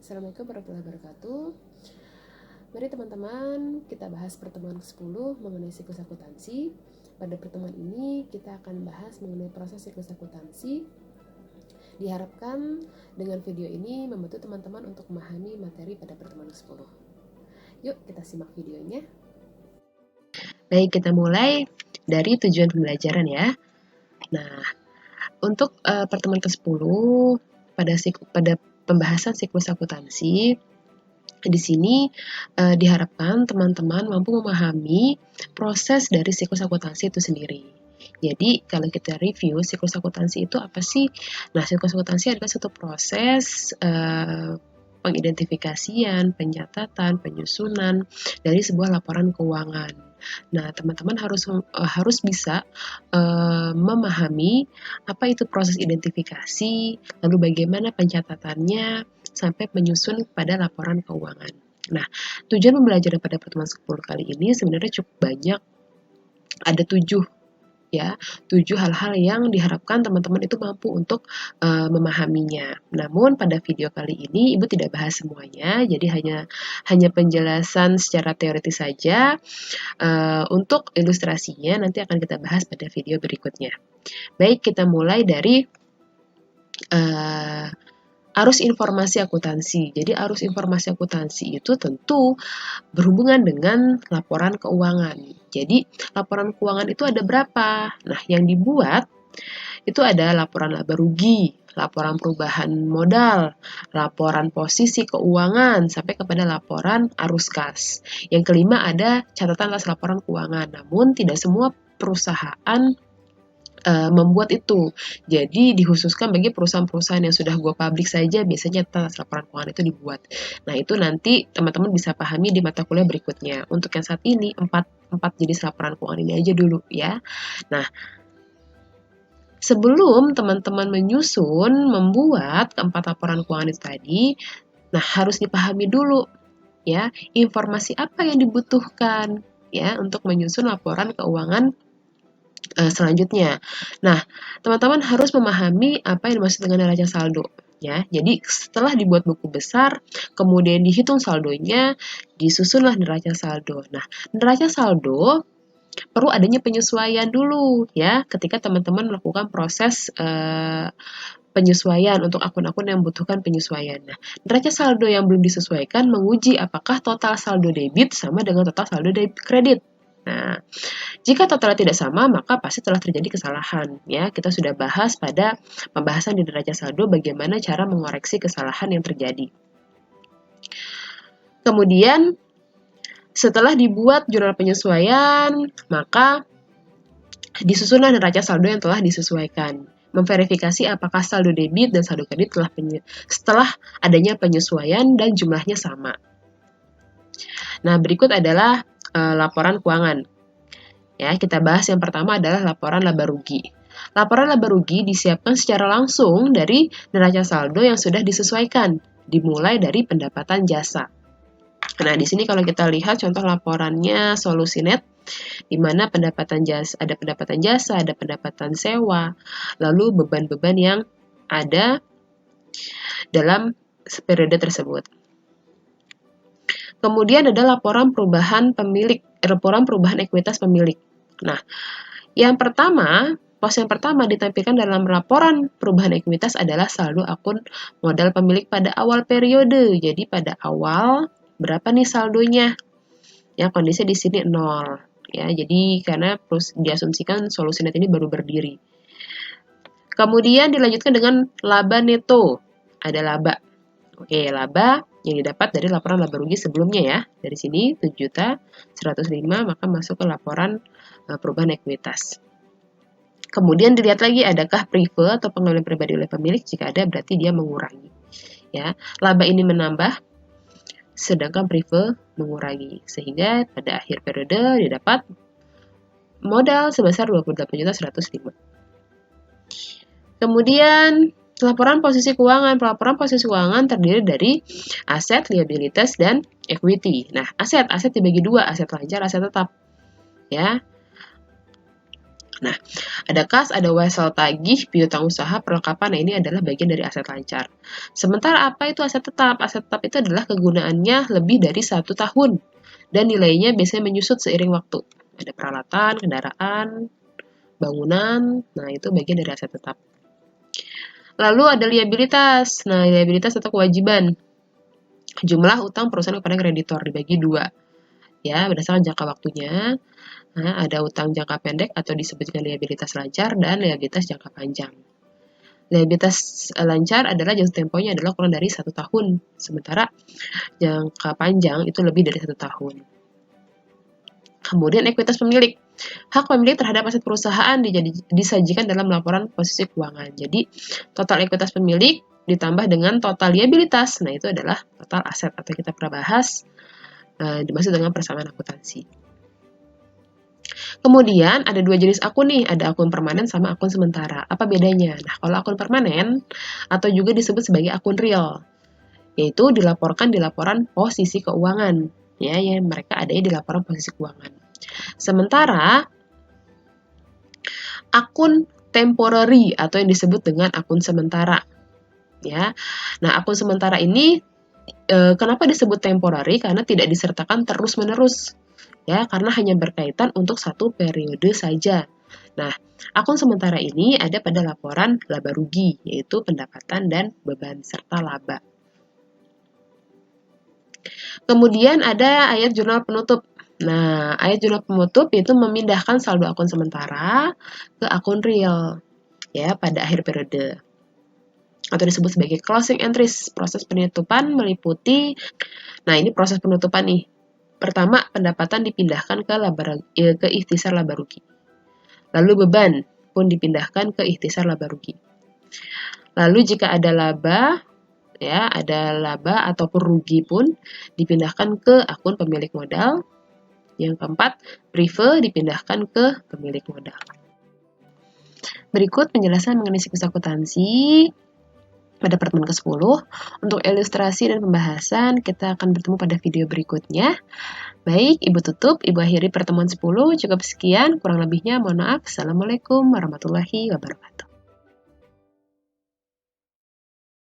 Assalamualaikum warahmatullahi wabarakatuh. Mari teman-teman kita bahas pertemuan ke-10 mengenai siklus akuntansi. Pada pertemuan ini kita akan bahas mengenai proses siklus akuntansi. Diharapkan dengan video ini membantu teman-teman untuk memahami materi pada pertemuan ke-10. Yuk kita simak videonya. Baik, kita mulai dari tujuan pembelajaran ya. Nah, untuk pertemuan ke-10 pada pembahasan siklus akuntansi, di sini diharapkan teman-teman mampu memahami proses dari siklus akuntansi itu sendiri. Jadi kalau kita review siklus akuntansi itu apa sih? Nah, siklus akuntansi adalah suatu proses pengidentifikasian, pencatatan, penyusunan dari sebuah laporan keuangan. Nah, teman-teman harus bisa memahami apa itu proses identifikasi, lalu bagaimana pencatatannya, sampai menyusun pada laporan keuangan. Nah, tujuan pembelajaran pada pertemuan 10 kali ini sebenarnya cukup banyak. Ada 7 hal-hal yang diharapkan teman-teman itu mampu untuk memahaminya. Namun pada video kali ini Ibu tidak bahas semuanya, jadi hanya penjelasan secara teoritis saja. Untuk ilustrasinya nanti akan kita bahas pada video berikutnya. Baik, kita mulai dari arus informasi akuntansi. Jadi arus informasi akuntansi itu tentu berhubungan dengan laporan keuangan. Jadi laporan keuangan itu ada berapa? Nah, yang dibuat itu ada laporan laba rugi, laporan perubahan modal, laporan posisi keuangan, sampai kepada laporan arus kas. Yang kelima ada catatan atas laporan keuangan. Namun tidak semua perusahaan membuat itu. Jadi dikhususkan bagi perusahaan-perusahaan yang sudah go public saja biasanya atas laporan keuangan itu dibuat. Nah, itu nanti teman-teman bisa pahami di mata kuliah berikutnya. Untuk yang saat ini 4 jenis laporan keuangan ini aja dulu ya. Nah, sebelum teman-teman membuat keempat laporan keuangan itu tadi, nah harus dipahami dulu ya, informasi apa yang dibutuhkan ya untuk menyusun laporan keuangan selanjutnya. Nah, teman-teman harus memahami apa yang dimaksud dengan neraca saldo ya. Jadi setelah dibuat buku besar, kemudian dihitung saldonya, disusunlah neraca saldo. Nah, neraca saldo perlu adanya penyesuaian dulu ya ketika teman-teman melakukan proses penyesuaian untuk akun-akun yang membutuhkan penyesuaian. Nah, neraca saldo yang belum disesuaikan menguji apakah total saldo debit sama dengan total saldo kredit. Nah, jika totalnya tidak sama, maka pasti telah terjadi kesalahan. Ya, kita sudah bahas pada pembahasan di neraca saldo bagaimana cara mengoreksi kesalahan yang terjadi. Kemudian, setelah dibuat jurnal penyesuaian, maka disusunlah neraca saldo yang telah disesuaikan. Memverifikasi apakah saldo debit dan saldo kredit setelah adanya penyesuaian dan jumlahnya sama. Nah, berikut adalah laporan keuangan. Ya, kita bahas yang pertama adalah laporan laba rugi. Laporan laba rugi disiapkan secara langsung dari neraca saldo yang sudah disesuaikan, dimulai dari pendapatan jasa. Nah, di sini kalau kita lihat contoh laporannya Solusinet, di mana ada pendapatan jasa, ada pendapatan sewa, lalu beban-beban yang ada dalam periode tersebut. Kemudian ada laporan perubahan ekuitas pemilik. Nah, pos yang pertama ditampilkan dalam laporan perubahan ekuitas adalah saldo akun modal pemilik pada awal periode. Jadi pada awal berapa nih saldonya? Ya, kondisi di sini 0. Ya, jadi karena diasumsikan Solusinet ini baru berdiri. Kemudian dilanjutkan dengan laba neto. Ada laba. Oke, laba yang didapat dari laporan laba rugi sebelumnya ya. Dari sini 7.105.000 maka masuk ke laporan perubahan ekuitas. Kemudian dilihat lagi adakah prive atau pengambilan pribadi oleh pemilik. Jika ada berarti dia mengurangi. Ya, laba ini menambah sedangkan prive mengurangi. Sehingga pada akhir periode didapat modal sebesar 28.105.000. Kemudian Pelaporan posisi keuangan terdiri dari aset, liabilitas, dan equity. Nah, aset dibagi dua, aset lancar, aset tetap. Ya. Nah, ada kas, ada wesel tagih, piutang usaha, perlengkapan. Nah, ini adalah bagian dari aset lancar. Sementara apa itu aset tetap? Aset tetap itu adalah kegunaannya lebih dari 1 tahun dan nilainya biasanya menyusut seiring waktu. Ada peralatan, kendaraan, bangunan. Nah, itu bagian dari aset tetap. Lalu ada liabilitas. Nah, liabilitas atau kewajiban. Jumlah utang perusahaan kepada kreditor dibagi 2. Ya, berdasarkan jangka waktunya. Nah, ada utang jangka pendek atau disebut dengan liabilitas lancar dan liabilitas jangka panjang. Liabilitas lancar adalah jangka temponya adalah kurang dari 1 tahun, sementara jangka panjang itu lebih dari 1 tahun. Kemudian ekuitas pemilik. Hak pemilik terhadap aset perusahaan disajikan dalam laporan posisi keuangan. Jadi, total ekuitas pemilik ditambah dengan total liabilitas. Nah, itu adalah total aset atau kita pernah bahas dimaksud dengan persamaan akuntansi. Kemudian ada 2 jenis akun nih, ada akun permanen sama akun sementara. Apa bedanya? Nah, kalau akun permanen atau juga disebut sebagai akun real, yaitu dilaporkan di laporan posisi keuangan. Ya, mereka adanya di laporan posisi keuangan. Sementara akun temporary atau yang disebut dengan akun sementara. Ya. Nah, akun sementara ini kenapa disebut temporary? Karena tidak disertakan terus-menerus. Ya, karena hanya berkaitan untuk 1 periode saja. Nah, akun sementara ini ada pada laporan laba rugi, yaitu pendapatan dan beban serta laba. Kemudian ada ayat jurnal penutup. Nah, ayat jurnal penutup itu memindahkan saldo akun sementara ke akun real ya pada akhir periode. Atau disebut sebagai closing entries. Proses penutupan meliputi ini proses penutupan nih. Pertama, pendapatan dipindahkan ke ikhtisar laba rugi. Lalu beban pun dipindahkan ke ikhtisar laba rugi. Lalu jika ada laba, ada laba ataupun rugi pun dipindahkan ke akun pemilik modal. Yang keempat, prive dipindahkan ke pemilik modal. Berikut penjelasan mengenai siklus akuntansi pada pertemuan ke-10. Untuk ilustrasi dan pembahasan, kita akan bertemu pada video berikutnya. Baik, Ibu tutup, Ibu akhiri pertemuan 10. Cukup sekian, kurang lebihnya mohon maaf. Assalamualaikum warahmatullahi wabarakatuh.